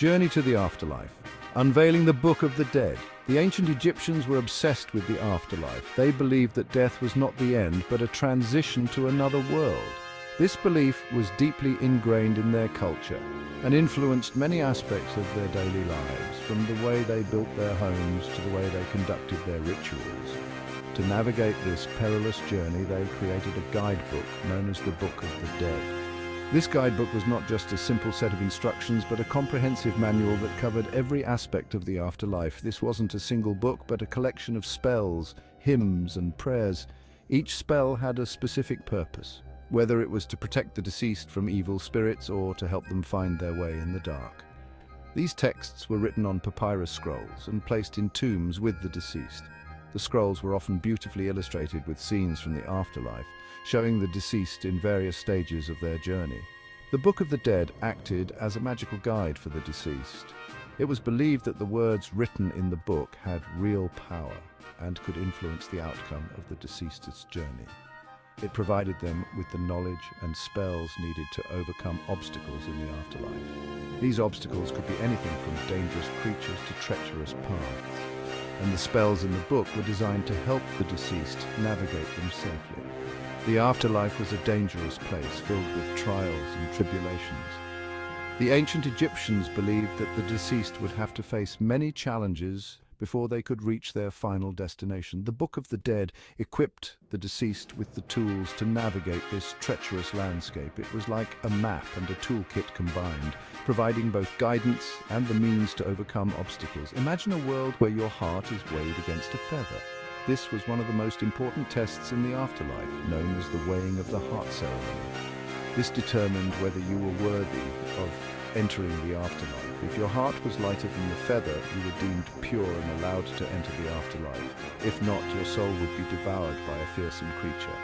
Journey to the Afterlife. Unveiling the Book of the Dead. The ancient Egyptians were obsessed with the afterlife. They believed that death was not the end, but a transition to another world. This belief was deeply ingrained in their culture and influenced many aspects of their daily lives, from the way they built their homes to the way they conducted their rituals. To navigate this perilous journey, they created a guidebook known as the Book of the Dead. This guidebook was not just a simple set of instructions, but a comprehensive manual that covered every aspect of the afterlife. This wasn't a single book, but a collection of spells, hymns, and prayers. Each spell had a specific purpose, whether it was to protect the deceased from evil spirits or to help them find their way in the dark. These texts were written on papyrus scrolls and placed in tombs with the deceased. The scrolls were often beautifully illustrated with scenes from the afterlife, showing the deceased in various stages of their journey. The Book of the Dead acted as a magical guide for the deceased. It was believed that the words written in the book had real power and could influence the outcome of the deceased's journey. It provided them with the knowledge and spells needed to overcome obstacles in the afterlife. These obstacles could be anything from dangerous creatures to treacherous paths, and the spells in the book were designed to help the deceased navigate them safely. The afterlife was a dangerous place filled with trials and tribulations. The ancient Egyptians believed that the deceased would have to face many challenges before they could reach their final destination. The Book of the Dead equipped the deceased with the tools to navigate this treacherous landscape. It was like a map and a toolkit combined, providing both guidance and the means to overcome obstacles. Imagine a world where your heart is weighed against a feather. This was one of the most important tests in the afterlife, known as the weighing of the heart ceremony. This determined whether you were worthy of entering the afterlife. If your heart was lighter than the feather, you were deemed pure and allowed to enter the afterlife. If not, your soul would be devoured by a fearsome creature.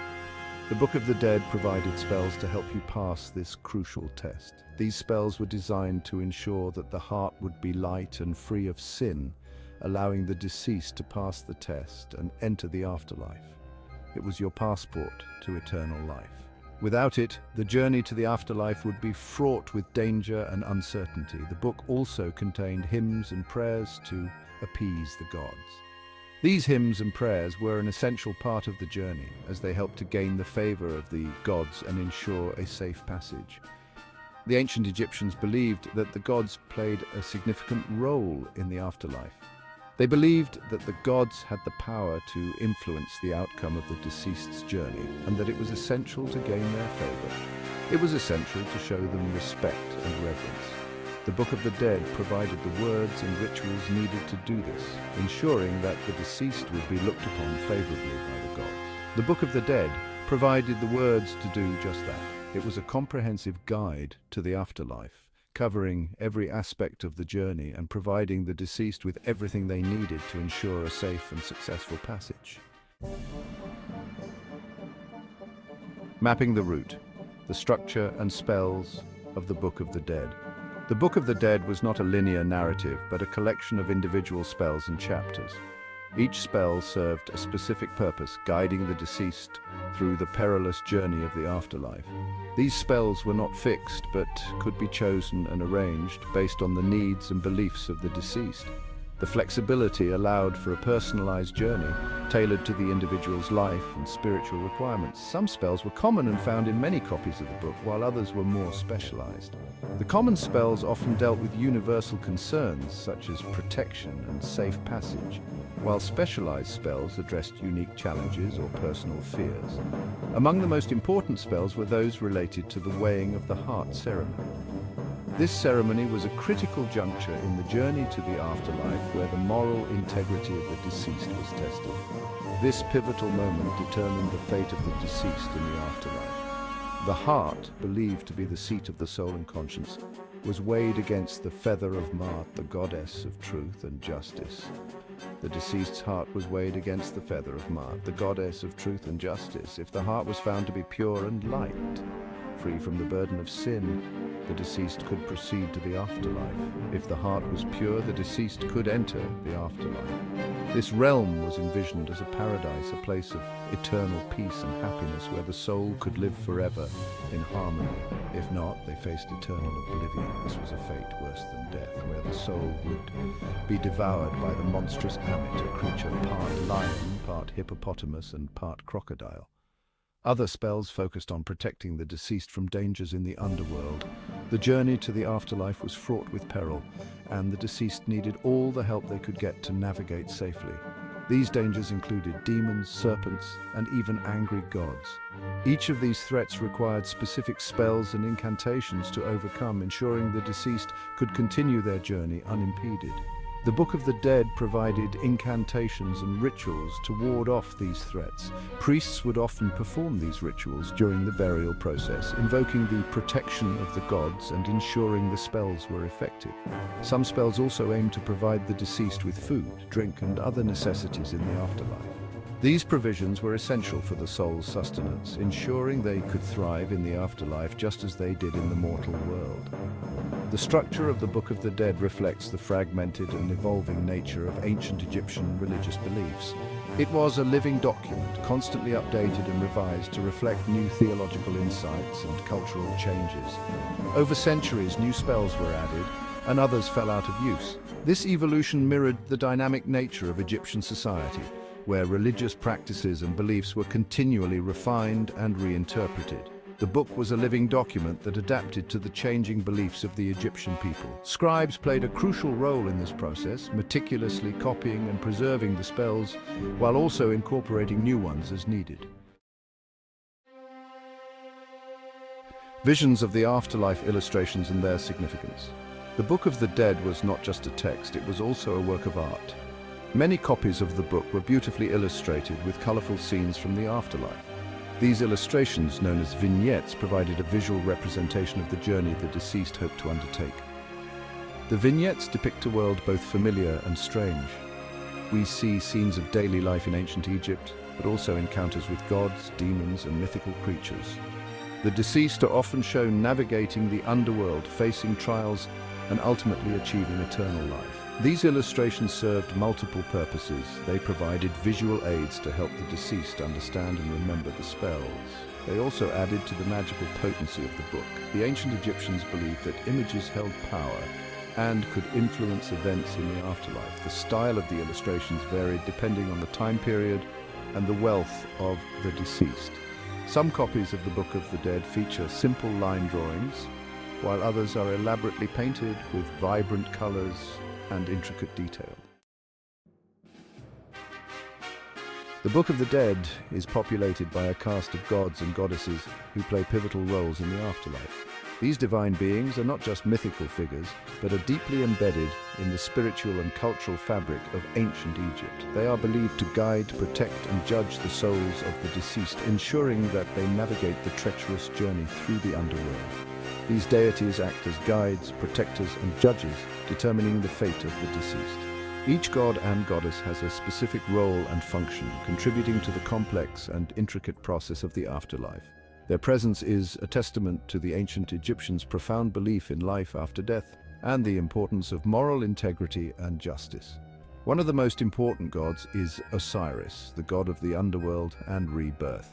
The Book of the Dead provided spells to help you pass this crucial test. These spells were designed to ensure that the heart would be light and free of sin, allowing the deceased to pass the test and enter the afterlife. It was your passport to eternal life. Without it, the journey to the afterlife would be fraught with danger and uncertainty. The book also contained hymns and prayers to appease the gods. These hymns and prayers were an essential part of the journey, as they helped to gain the favor of the gods and ensure a safe passage. The ancient Egyptians believed that the gods played a significant role in the afterlife. They believed that the gods had the power to influence the outcome of the deceased's journey, and that it was essential to gain their favor. It was essential to show them respect and reverence. The Book of the Dead provided the words and rituals needed to do this, ensuring that the deceased would be looked upon favorably by the gods. The Book of the Dead provided the words to do just that. It was a comprehensive guide to the afterlife, covering every aspect of the journey and providing the deceased with everything they needed to ensure a safe and successful passage. Mapping the route, the structure and spells of the Book of the Dead. The Book of the Dead was not a linear narrative, but a collection of individual spells and chapters. Each spell served a specific purpose, guiding the deceased through the perilous journey of the afterlife. These spells were not fixed, but could be chosen and arranged based on the needs and beliefs of the deceased. The flexibility allowed for a personalized journey, tailored to the individual's life and spiritual requirements. Some spells were common and found in many copies of the book, while others were more specialized. The common spells often dealt with universal concerns, such as protection and safe passage, while specialized spells addressed unique challenges or personal fears. Among the most important spells were those related to the weighing of the heart ceremony. This ceremony was a critical juncture in the journey to the afterlife, where the moral integrity of the deceased was tested. This pivotal moment determined the fate of the deceased in the afterlife. The heart, believed to be the seat of the soul and conscience, was weighed against the feather of Ma'at, the goddess of truth and justice. The deceased's heart was weighed against the feather of Ma'at, the goddess of truth and justice. If the heart was found to be pure and light, free from the burden of sin, the deceased could proceed to the afterlife. If the heart was pure, the deceased could enter the afterlife. This realm was envisioned as a paradise, a place of eternal peace and happiness where the soul could live forever in harmony. If not, they faced eternal oblivion. This was a fate worse than death, where the soul would be devoured by the monstrous Amit, a creature part lion, part hippopotamus, and part crocodile. Other spells focused on protecting the deceased from dangers in the underworld. The journey to the afterlife was fraught with peril, and the deceased needed all the help they could get to navigate safely. These dangers included demons, serpents, and even angry gods. Each of these threats required specific spells and incantations to overcome, ensuring the deceased could continue their journey unimpeded. The Book of the Dead provided incantations and rituals to ward off these threats. Priests would often perform these rituals during the burial process, invoking the protection of the gods and ensuring the spells were effective. Some spells also aimed to provide the deceased with food, drink, and other necessities in the afterlife. These provisions were essential for the soul's sustenance, ensuring they could thrive in the afterlife just as they did in the mortal world. The structure of the Book of the Dead reflects the fragmented and evolving nature of ancient Egyptian religious beliefs. It was a living document, constantly updated and revised to reflect new theological insights and cultural changes. Over centuries, new spells were added, and others fell out of use. This evolution mirrored the dynamic nature of Egyptian society, where religious practices and beliefs were continually refined and reinterpreted. The book was a living document that adapted to the changing beliefs of the Egyptian people. Scribes played a crucial role in this process, meticulously copying and preserving the spells, while also incorporating new ones as needed. Visions of the afterlife, illustrations and their significance. The Book of the Dead was not just a text, it was also a work of art. Many copies of the book were beautifully illustrated with colorful scenes from the afterlife. These illustrations, known as vignettes, provided a visual representation of the journey the deceased hoped to undertake. The vignettes depict a world both familiar and strange. We see scenes of daily life in ancient Egypt, but also encounters with gods, demons, and mythical creatures. The deceased are often shown navigating the underworld, facing trials, and ultimately achieving eternal life. These illustrations served multiple purposes. They provided visual aids to help the deceased understand and remember the spells. They also added to the magical potency of the book. The ancient Egyptians believed that images held power and could influence events in the afterlife. The style of the illustrations varied depending on the time period and the wealth of the deceased. Some copies of the Book of the Dead feature simple line drawings, while others are elaborately painted with vibrant colors and intricate detail. The Book of the Dead is populated by a cast of gods and goddesses who play pivotal roles in the afterlife. These divine beings are not just mythical figures, but are deeply embedded in the spiritual and cultural fabric of ancient Egypt. They are believed to guide, protect, and judge the souls of the deceased, ensuring that they navigate the treacherous journey through the underworld. These deities act as guides, protectors, and judges, determining the fate of the deceased. Each god and goddess has a specific role and function, contributing to the complex and intricate process of the afterlife. Their presence is a testament to the ancient Egyptians' profound belief in life after death and the importance of moral integrity and justice. One of the most important gods is Osiris, the god of the underworld and rebirth.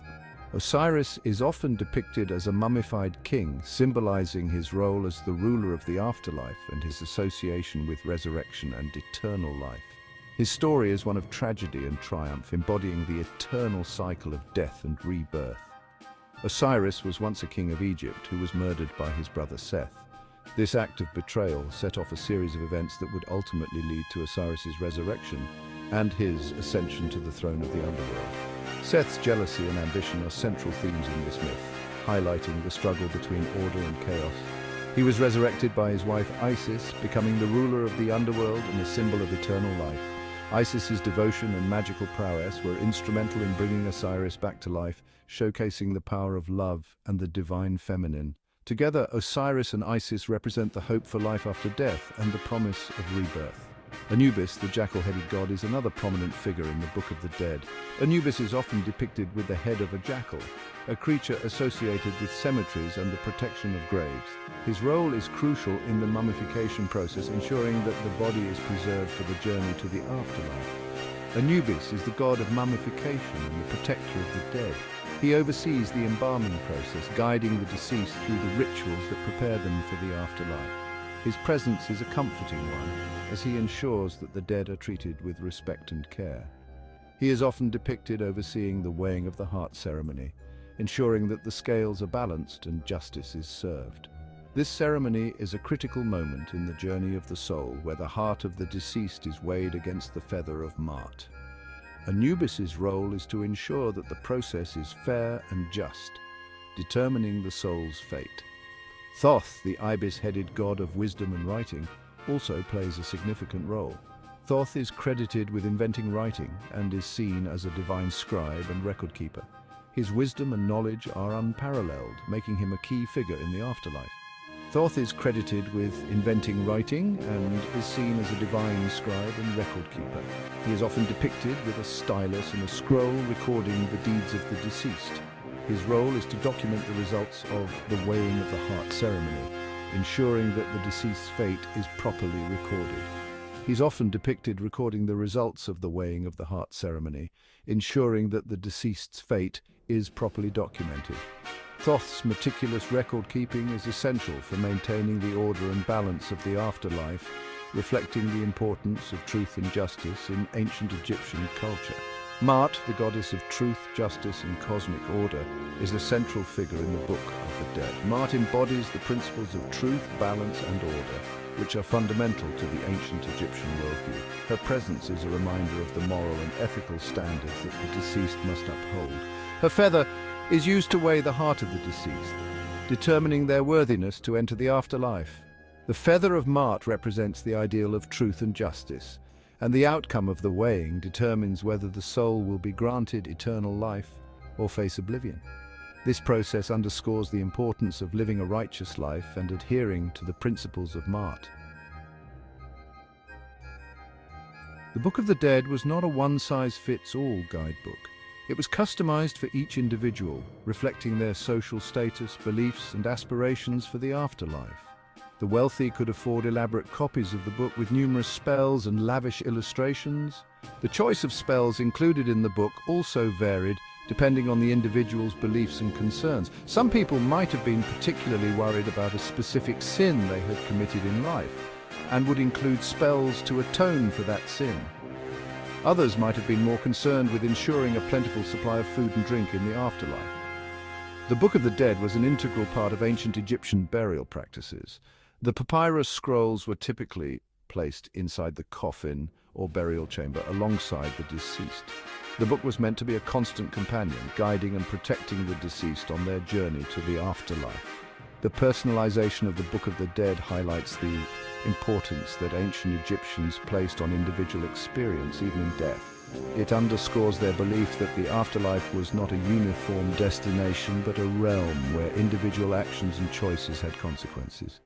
Osiris is often depicted as a mummified king, symbolizing his role as the ruler of the afterlife and his association with resurrection and eternal life. His story is one of tragedy and triumph, embodying the eternal cycle of death and rebirth. Osiris was once a king of Egypt who was murdered by his brother Seth. This act of betrayal set off a series of events that would ultimately lead to Osiris's resurrection and his ascension to the throne of the underworld. Seth's jealousy and ambition are central themes in this myth, highlighting the struggle between order and chaos. He was resurrected by his wife Isis, becoming the ruler of the underworld and a symbol of eternal life. Isis's devotion and magical prowess were instrumental in bringing Osiris back to life, showcasing the power of love and the divine feminine. Together, Osiris and Isis represent the hope for life after death and the promise of rebirth. Anubis, the jackal-headed god, is another prominent figure in the Book of the Dead. Anubis is often depicted with the head of a jackal, a creature associated with cemeteries and the protection of graves. His role is crucial in the mummification process, ensuring that the body is preserved for the journey to the afterlife. Anubis is the god of mummification and the protector of the dead. He oversees the embalming process, guiding the deceased through the rituals that prepare them for the afterlife. His presence is a comforting one, as he ensures that the dead are treated with respect and care. He is often depicted overseeing the weighing of the heart ceremony, ensuring that the scales are balanced and justice is served. This ceremony is a critical moment in the journey of the soul, where the heart of the deceased is weighed against the feather of Ma'at. Anubis's role is to ensure that the process is fair and just, determining the soul's fate. Thoth, the ibis-headed god of wisdom and writing, also plays a significant role. Thoth is credited with inventing writing and is seen as a divine scribe and record keeper. His wisdom and knowledge are unparalleled, making him a key figure in the afterlife. Thoth is credited with inventing writing and is seen as a divine scribe and record keeper. He is often depicted with a stylus and a scroll recording the deeds of the deceased. His role is to document the results of the weighing of the heart ceremony, ensuring that the deceased's fate is properly recorded. He's often depicted recording the results of the weighing of the heart ceremony, ensuring that the deceased's fate is properly documented. Thoth's meticulous record-keeping is essential for maintaining the order and balance of the afterlife, reflecting the importance of truth and justice in ancient Egyptian culture. Ma'at, the goddess of truth, justice, and cosmic order, is a central figure in the Book of the Dead. Ma'at embodies the principles of truth, balance, and order, which are fundamental to the ancient Egyptian worldview. Her presence is a reminder of the moral and ethical standards that the deceased must uphold. Her feather is used to weigh the heart of the deceased, determining their worthiness to enter the afterlife. The feather of Ma'at represents the ideal of truth and justice, and the outcome of the weighing determines whether the soul will be granted eternal life or face oblivion. This process underscores the importance of living a righteous life and adhering to the principles of Ma'at. The Book of the Dead was not a one-size-fits-all guidebook. It was customized for each individual, reflecting their social status, beliefs, and aspirations for the afterlife. The wealthy could afford elaborate copies of the book with numerous spells and lavish illustrations. The choice of spells included in the book also varied depending on the individual's beliefs and concerns. Some people might have been particularly worried about a specific sin they had committed in life and would include spells to atone for that sin. Others might have been more concerned with ensuring a plentiful supply of food and drink in the afterlife. The Book of the Dead was an integral part of ancient Egyptian burial practices. The papyrus scrolls were typically placed inside the coffin or burial chamber alongside the deceased. The book was meant to be a constant companion, guiding and protecting the deceased on their journey to the afterlife. The personalization of the Book of the Dead highlights the importance that ancient Egyptians placed on individual experience, even in death. It underscores their belief that the afterlife was not a uniform destination, but a realm where individual actions and choices had consequences.